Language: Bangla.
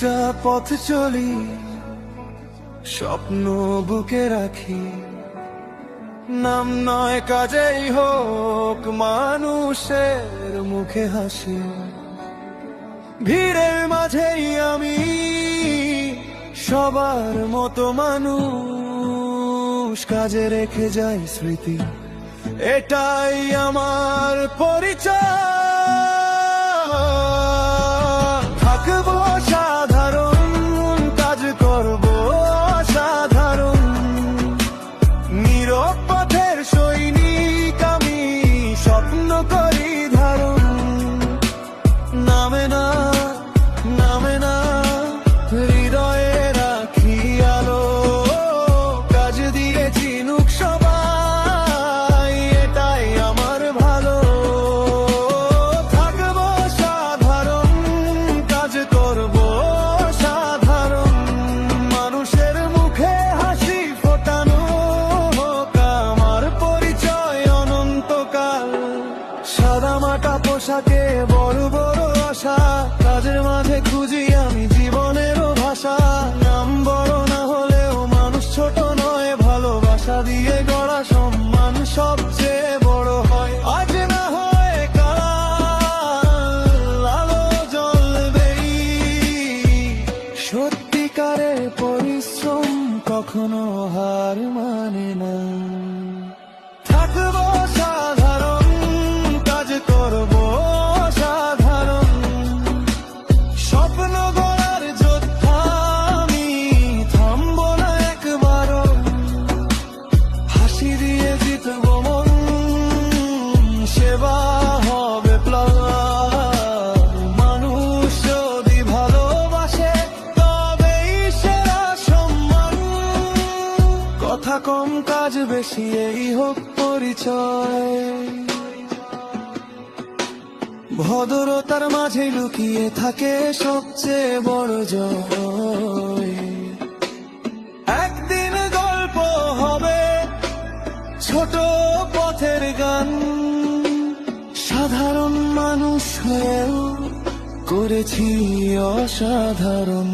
সোজা পথ চলি, স্বপ্ন বুকে রাখি, নাম নয় কাজেই হোক মানুষের মুখে হাসি। ভিড়ের মাঝেই আমি সবার মতো মানুষ, কাজে রেখে যাই স্মৃতি, এটাই আমার পরিচয়। থাকবো সাধারণ, কাজ করবো সাধারণ, নীরব পথের সৈনিক আমি, স্বপ্ন করি ধারণ। নামে না নামে না হৃদয়ে রাখি আলো, কাজ দিয়ে চিনুক সবাই, এটাই আমার ভালো। থাকবো সাধারণ, কাজ করবো সাধারণ, মানুষের মুখে হাসি ফোটানো হোক আমার পরিচয় অনন্তকাল। সাদামাটা পোশাকে বড় বড় আশা, কাজের মাঝে খুঁজি আমি জীবনেরও ভাষা। নাম বড় না হলেও মানুষ ছোট নয়, ভালোবাসা দিয়ে গড়া সম্মান সবচেয়ে বড় হয়। আজ না হয় কাল আলো জ্বলবেই, সত্যিকারের পরিশ্রম কখনো হার মানে না। থাকবো সাধারণ, কাজ করবো সাধারণ, স্বপ্ন গড়ার যোদ্ধা আমি, থামবো না একবারও। হাসি দিয়ে জিতবো মন, সেবা হবে প্লাস। মানুষ যদি ভালোবাসে তবেই সেরা সম্মান। কথা কম কাজ বেশি, এই হোক পরিচয়। ভদ্রতার মাঝে লুকিয়ে থাকে সবচেয়ে বড় জয়। একদিন গল্প হবে ছোট পথের গান, সাধারণ মানুষ হয়েও করেছি অসাধারণ।